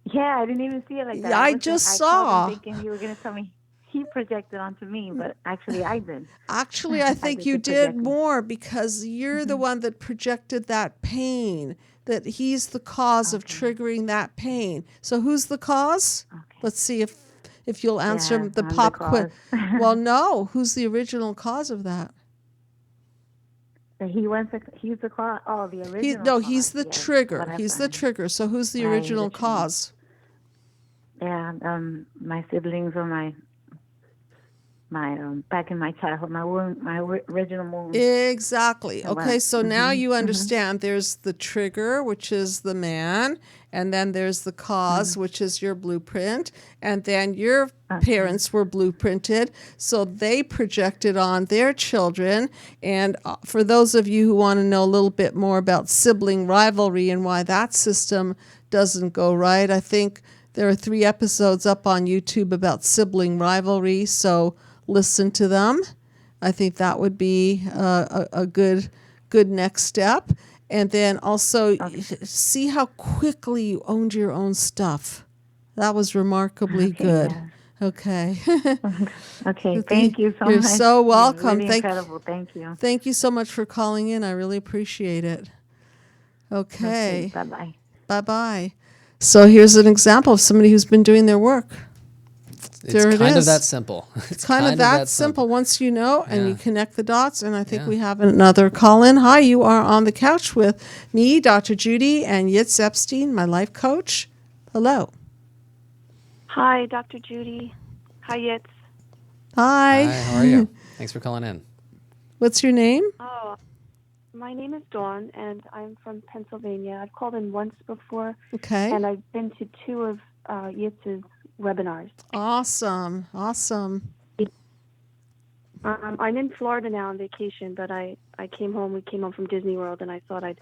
Yeah, I didn't even see it like that.
I just
I
saw.
called him thinking you were going to tell me he projected onto me, but actually I did.
Actually, I think
did
you
the
did
projecting.
more, because you're the one that projected that pain, that he's the cause of triggering that pain. So who's the cause?
Okay.
Let's see if you'll answer
Yeah,
the
I'm the
pop quiz.
cause.
Well, no. Who's the original cause of that?
He's the cause. Oh, the original cause.
He's the
Yes,
trigger.
whatever.
He's the trigger. So who's the
Right,
original
the trigger.
cause?
Yeah, my siblings or my back in my childhood, my original wound.
Exactly. Okay, so now you understand there's the trigger, which is the man, and then there's the cause, which is your blueprint, and then your parents were blueprinted, so they projected on their children. And for those of you who want to know a little bit more about sibling rivalry and why that system doesn't go right, I think there are 3 episodes up on YouTube about sibling rivalry, so listen to them. I think that would be a good next step. And then also see how quickly you owned your own stuff. That was remarkably good.
Yeah.
Okay.
Okay, thank you so much.
You're so welcome.
Really incredible. Thank you.
Thank you so much for calling in. I really appreciate it. Okay.
Bye-bye.
Bye-bye. So here's an example of somebody who's been doing their work.
It's kind of that simple.
It's kind of that simple once you know and you connect the dots. And I think we have another call in. Hi, you are on the couch with me, Dr. Judy, and Yitz Epstein, my life coach. Hello.
Hi, Dr. Judy. Hi, Yitz.
Hi.
Hi, how are you? Thanks for calling in.
What's your name?
Oh, my name is Dawn, and I'm from Pennsylvania. I've called in once before,
Okay.
and I've been to 2 of Yitz's webinars.
Awesome.
I'm in Florida now on vacation, but I came home. We came home from Disney World, and I thought I'd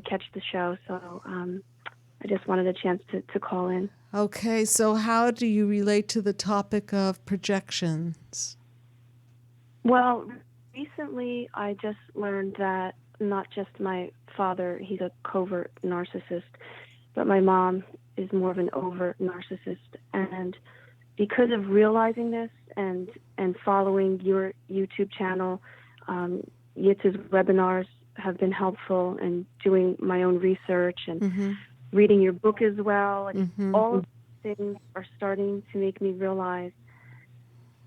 catch the show. So I just wanted a chance to call in.
Okay. So how do you relate to the topic of projections?
Well, recently I just learned that not just my father, he's a covert narcissist, but my mom is more of an overt narcissist. And because of realizing this and following your YouTube channel, Yitz's webinars have been helpful, and doing my own research and reading your book as well. And all of these things are starting to make me realize,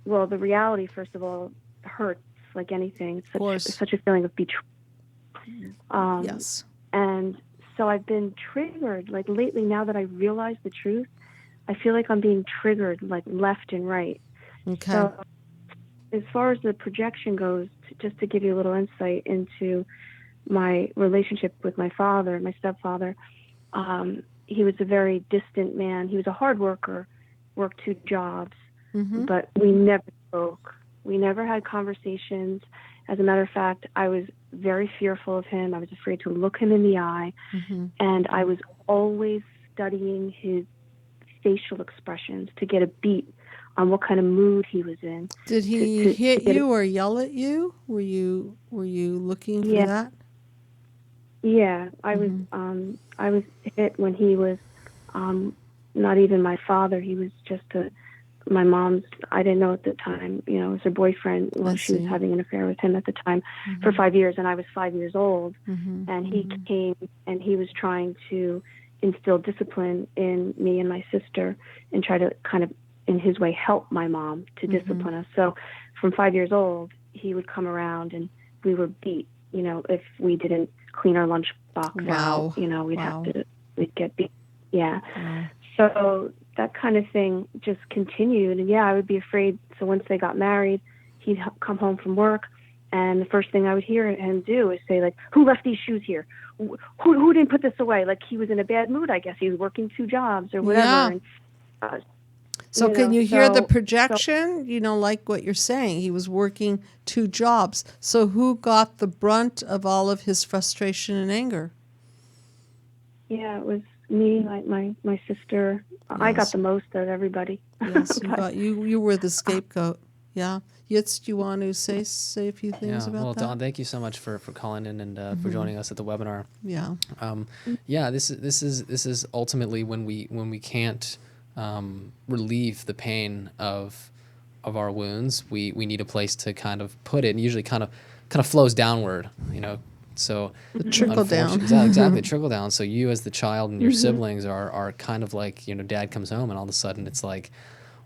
well, the reality, first of all, hurts like anything. It's such a feeling of betrayal.
Yes.
And so I've been triggered, like lately, now that I realize the truth, I feel like I'm being triggered like left and right.
Okay.
So as far as the projection goes, just to give you a little insight into my relationship with my father, my stepfather, he was a very distant man. He was a hard worker, worked 2 jobs, but we never spoke. We never had conversations. As a matter of fact, I was very fearful of him. I was afraid to look him in the eye, and I was always studying his facial expressions to get a beat on what kind of mood he was in.
Did he hit you or yell at you? Were you looking for that?
Yeah, I was hit when he was not even my father. He was just my mom's. I didn't know at the time. It was her boyfriend. Well, she was having an affair with him at the time for 5 years, and I was 5 years old. And he came and he was trying to instill discipline in me and my sister, and try to kind of, in his way, help my mom to discipline us. So, from 5 years old, he would come around and we were beat. If we didn't clean our lunchbox out, we'd get beat. Yeah. Wow. So that kind of thing just continued. And I would be afraid. So once they got married, he'd come home from work, and the first thing I would hear him do is say, like, who left these shoes here? Who didn't put this away? Like, he was in a bad mood, I guess. He was working 2 jobs or whatever.
Yeah. So can you hear the projection? Like what you're saying, he was working 2 jobs. So who got the brunt of all of his frustration and anger? Yeah,
it was me, my sister. Yes. I got the most out of everybody.
Yes, you were the scapegoat. Yeah. Yitz, do you want to say a few things about that?
Well, Dawn, thank you so much for calling in and for joining us at the webinar.
Yeah.
This is ultimately when we can't relieve the pain of our wounds. We need a place to kind of put it, and usually kind of flows downward. So
the trickle down.
Exactly, trickle down. So you as the child and your siblings are kind of like, dad comes home and all of a sudden it's like,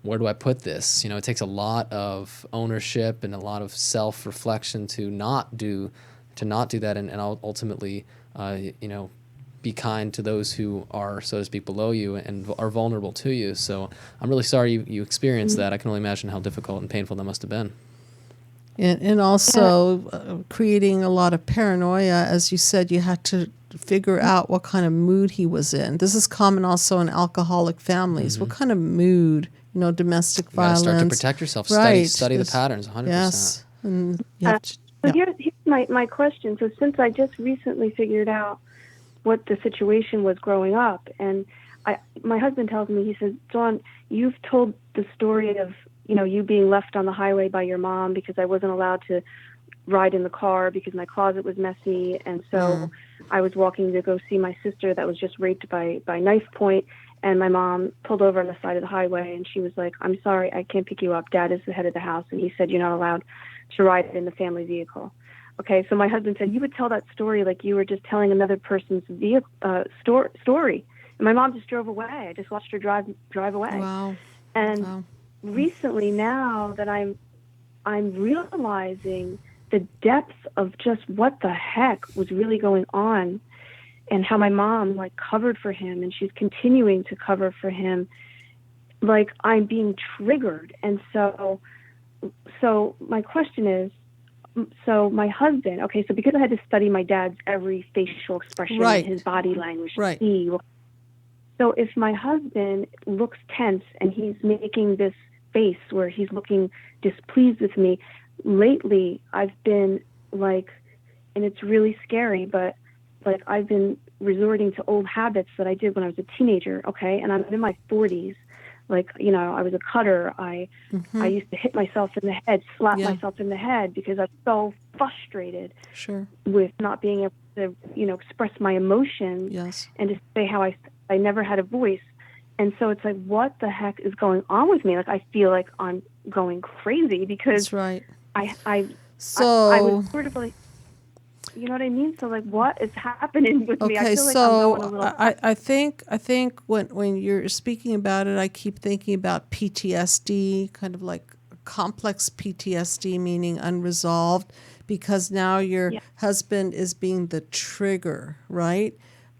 where do I put this? It takes a lot of ownership and a lot of self-reflection to not do that and ultimately, be kind to those who are, so to speak, below you and are vulnerable to you. So I'm really sorry you experienced that. I can only imagine how difficult and painful that must have been.
And also creating a lot of paranoia. As you said, you had to figure out what kind of mood he was in. This is common also in alcoholic families. What kind of mood, domestic violence.
You got to start to protect yourself.
Right.
Study the patterns, 100%.
Yes. And
here's my question. So since I just recently figured out what the situation was growing up, and my husband tells me, he says, Dawn, you've told the story of you being left on the highway by your mom because I wasn't allowed to ride in the car because my closet was messy, and so I was walking to go see my sister that was just raped by knife point, and my mom pulled over on the side of the highway, and she was like, I'm sorry, I can't pick you up. Dad is the head of the house, and he said you're not allowed to ride in the family vehicle. Okay, so my husband said, you would tell that story like you were just telling another person's story. And my mom just drove away. I just watched her drive away.
Wow.
And recently, now that I'm realizing the depth of just what the heck was really going on, and how my mom covered for him, and she's continuing to cover for him, I'm being triggered. And so my question is, so my husband, so because I had to study my dad's every facial expression and his body language, so if my husband looks tense and he's making this face where he's looking displeased with me, lately I've been and it's really scary, but I've been resorting to old habits that I did when I was a teenager, and I'm in my 40s. I was a cutter. I used to hit myself in the head, slap myself in the head because I was so frustrated with not being able to, express my emotions and to say how I never had a voice. And so it's what the heck is going on with me? I feel like I'm going crazy because I was sort of you know what I mean? So what is happening with me? I feel like I'm going a little...
I think when you're speaking about it, I keep thinking about PTSD, kind of like complex PTSD, meaning unresolved, because now your husband is being the trigger, right?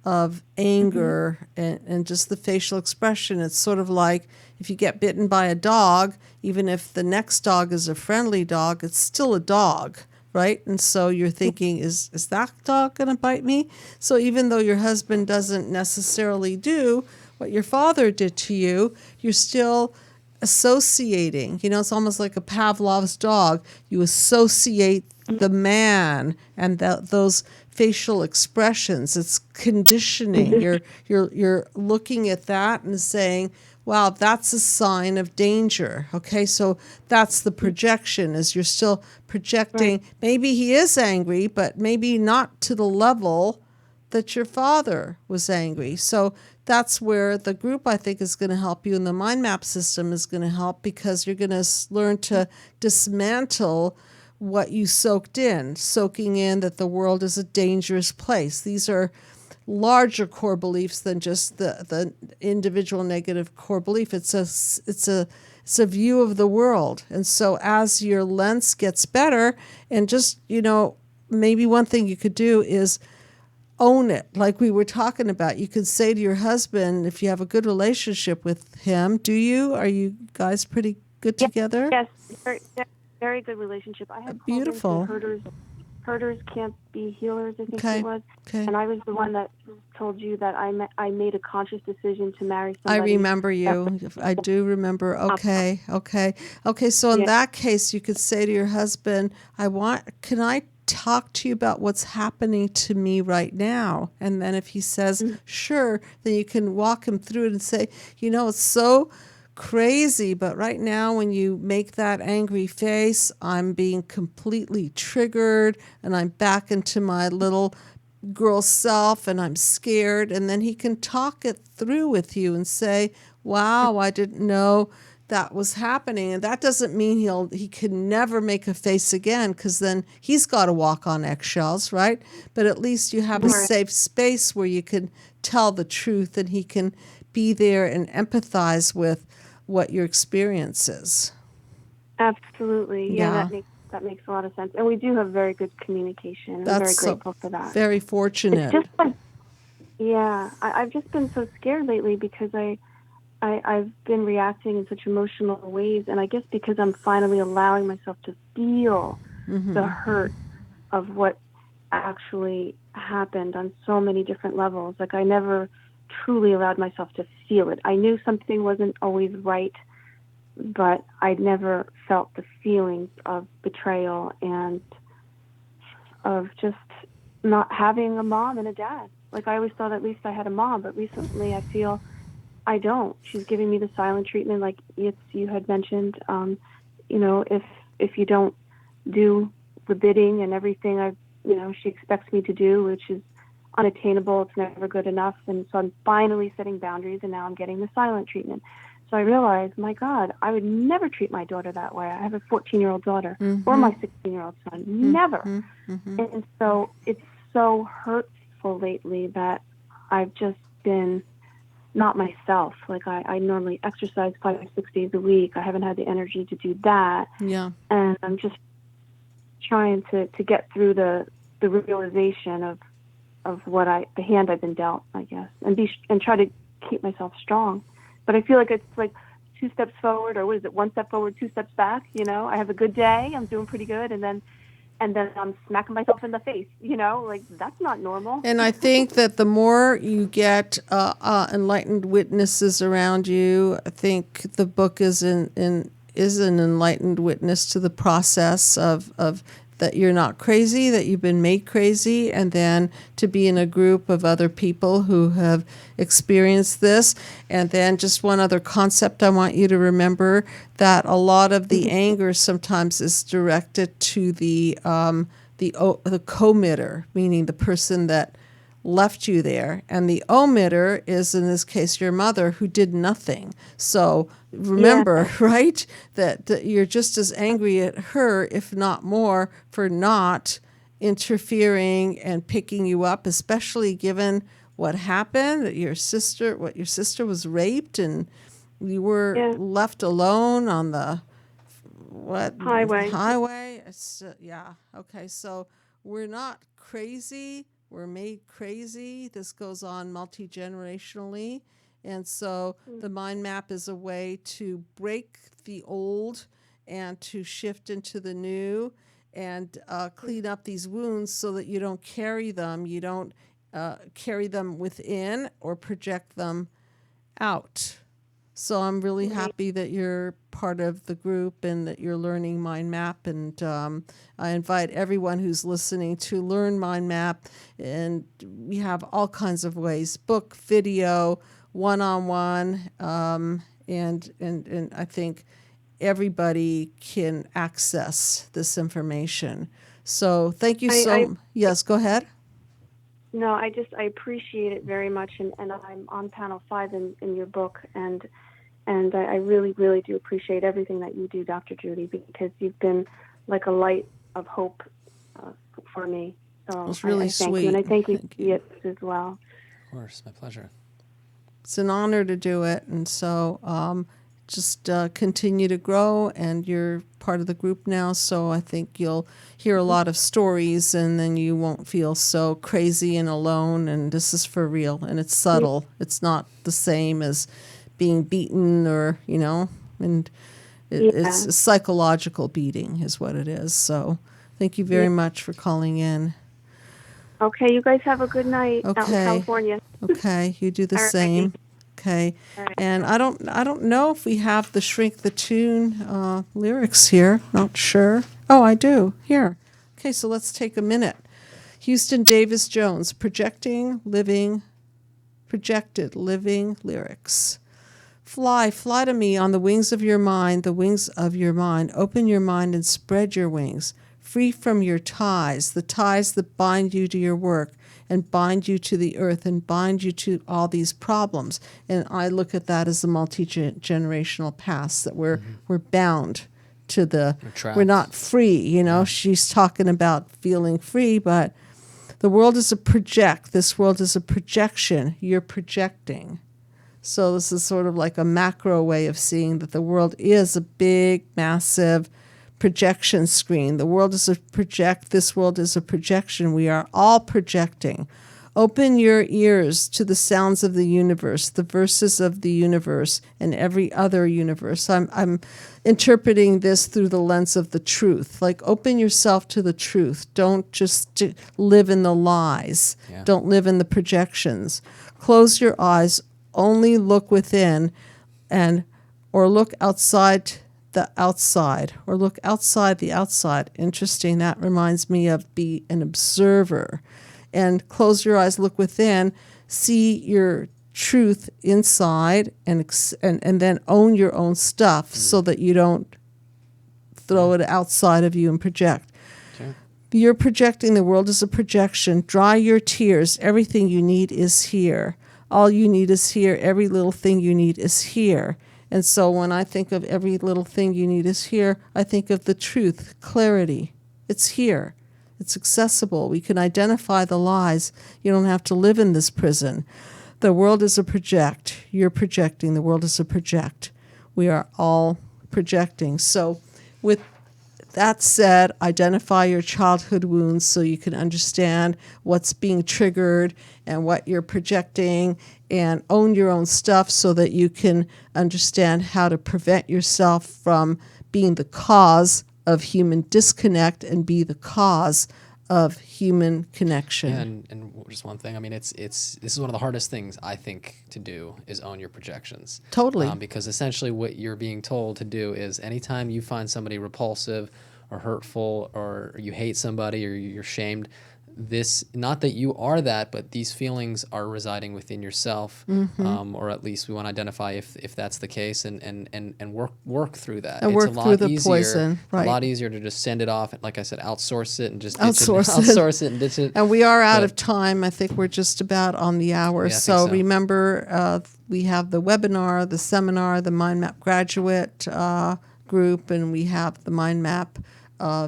of anger and just the facial expression. It's sort of like if you get bitten by a dog, even if the next dog is a friendly dog, it's still a dog, right? And so you're thinking, is that dog going to bite me? So even though your husband doesn't necessarily do what your father did to you, you're still associating. It's almost like a Pavlov's dog. You associate the man and those facial expressions. It's conditioning. You're looking at that and saying, wow, that's a sign of danger. Okay, so that's the projection, is you're still projecting. Right. Maybe he is angry, but maybe not to the level that your father was angry. So that's where the group, I think, is going to help you, and the mind map system is going to help, because you're going to learn to dismantle what you soaking in that the world is a dangerous place. These are larger core beliefs than just the individual negative core belief. It's a view of the world. And so as your lens gets better, and just, maybe one thing you could do is own it. Like we were talking about, you could say to your husband, if you have a good relationship with him, are you guys pretty good together?
Yes, very good relationship. I had
beautiful.
Herders can't be healers, I think it was.
Okay.
And I was the one that told you that I made a conscious decition to marry somebody.
I remember you. I do remember. Okay. So in that case, you could say to your husband, can I talk to you about what's happening to me right now? And then if he says, sure, then you can walk him through it and say, it's so crazy, but right now when you make that angry face, I'm being completely triggered and I'm back into my little girl self and I'm scared. And then he can talk it through with you and say, wow, I didn't know that was happening. And that doesn't mean he can never make a face again, because then he's got to walk on eggshells, right? But at least you have a safe space where you can tell the truth and he can be there and empathize with what your experience is.
Absolutely. Yeah, that makes a lot of sense. And we do have very good communication. I'm very grateful for that.
Very fortunate.
It's just I've just been so scared lately because I've been reacting in such emotional ways, and I guess because I'm finally allowing myself to feel the hurt of what actually happened on so many different levels. Like I never truly allowed myself to feel it. I knew something wasn't always right, but I'd never felt the feelings of betrayal and of just not having a mom and a dad. Like I always thought at least I had a mom, but recently I feel I don't. She's giving me the silent treatment, like Yitz, you had mentioned. If you don't do the bidding and everything she expects me to do, which is unattainable, it's never good enough. And so I'm finally setting boundaries, and now I'm getting the silent treatment. So I realized, my God, I would never treat my daughter that way. I have a 14-year-old daughter or my 16-year-old son. Never. And so it's so hurtful lately that I've just been not myself. Like I normally exercise 5 or 6 days a week. I haven't had the energy to do that.
Yeah.
And I'm just trying to get through the realization of the hand I've been dealt, I guess, and try to keep myself strong. But I feel like it's like 2 steps forward, or what is it? 1 step forward, 2 steps back. I have a good day, I'm doing pretty good, and then I'm smacking myself in the face. Like that's not normal.
And I think that the more you get enlightened witnesses around you, I think the book is an enlightened witness to the process of that you're not crazy, that you've been made crazy, and then to be in a group of other people who have experienced this. And then just one other concept I want you to remember, that a lot of the anger sometimes is directed to the committer, meaning the person that left you there, and the omitter is, in this case, your mother, who did nothing. So remember, right, that you're just as angry at her, if not more, for not interfering and picking you up, especially given what happened, that your sister was raped and you were left alone on the highway. Okay, so we're not crazy. We're made crazy. This goes on multi-generationally. And so the mind map is a way to break the old and to shift into the new and clean up these wounds so that you don't carry them. You don't carry them within or project them out. So I'm really happy that you're part of the group and that you're learning Mind Map. And I invite everyone who's listening to learn Mind Map. And we have all kinds of ways: book, video, one-on-one, and I think everybody can access this information. So thank you yes, go ahead.
No, I appreciate it very much, and I'm on panel 5 in your book, and I really, really do appreciate everything that you do, Dr. Judy, because you've been like a light of hope for me. So
It's really
I thank
sweet.
you, and I thank you,
Thank you.
Yitz, as well.
Of course, my pleasure.
It's an honor to do it, and so just continue to grow, and you're part of the group now, so I think you'll hear a lot of stories, and then you won't feel so crazy and alone, and this is for real, and it's subtle. It's not the same as being beaten or, and it's a psychological beating is what it is. So thank you very much for calling in.
Okay, you guys have a good night out in California.
Okay, you do the
All right.
same. Okay,
All right.
and I don't know if we have the Shrink the Tune lyrics here. Not sure. Oh, I do. Here. Okay, so let's take a minute. Houston Davis Jones, projected living lyrics. Fly to me on the wings of your mind, the wings of your mind. Open your mind and spread your wings. Free from your ties, the ties that bind you to your work and bind you to the earth and bind you to all these problems. And I look at that as a multi-generational past, that we're bound to we're not free. She's talking about feeling free, but the world is this world is a projection. You're projecting. So this is sort of like a macro way of seeing that the world is a big, massive projection screen. The world is this world is a projection. We are all projecting. Open your ears to the sounds of the universe, the verses of the universe, and every other universe. I'm interpreting this through the lens of the truth. Like, open yourself to the truth. Don't just live in the lies.
Yeah.
Don't live in the projections. Close your eyes. Only look within, or look outside the outside, or look outside the outside. Interesting. That reminds me of be an observer. And close your eyes, look within, see your truth inside, and then own your own stuff so that you don't throw it outside of you and project.
Sure.
You're projecting. The world is a projection. Dry your tears. Everything you need is here. All you need is here. Every little thing you need is here. And so when I think of every little thing you need is here, I think of the truth, clarity. It's here. It's accessible. We can identify the lies. You don't have to live in this prison. The world is a project. You're projecting. The world is a project. We are all projecting. So with that said, identify your childhood wounds so you can understand what's being triggered and what you're projecting, and own your own stuff so that you can understand how to prevent yourself from being the cause of human disconnect and be the cause of human connection.
Yeah, and just one thing. I mean, this is one of the hardest things I think to do is own your projections.
Totally.
Because essentially what you're being told to do is anytime you find somebody repulsive or hurtful, or you hate somebody, or you're shamed, not that you are that, but these feelings are residing within yourself, or at least we want to identify if that's the case, and work through that.
And
it's
work through the poison, right?
A lot easier to just send it off, and like I said, outsource it and just
outsource
it and ditch it.
And we are out of time. I think we're just about on the hour.
Yeah,
so
so
remember, we have the webinar, the seminar, the Mind Map graduate group, and we have the Mind Map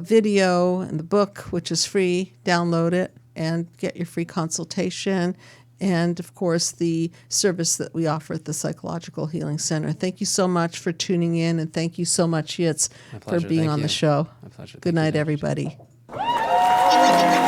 video and the book, which is free. Download it and get your free consultation. And, of course, the service that we offer at the Psychological Healing Center. Thank you so much for tuning in, and thank you so much, Yitz, for being on the show.
My pleasure.
Good
Thank you
night,
very much.
everybody.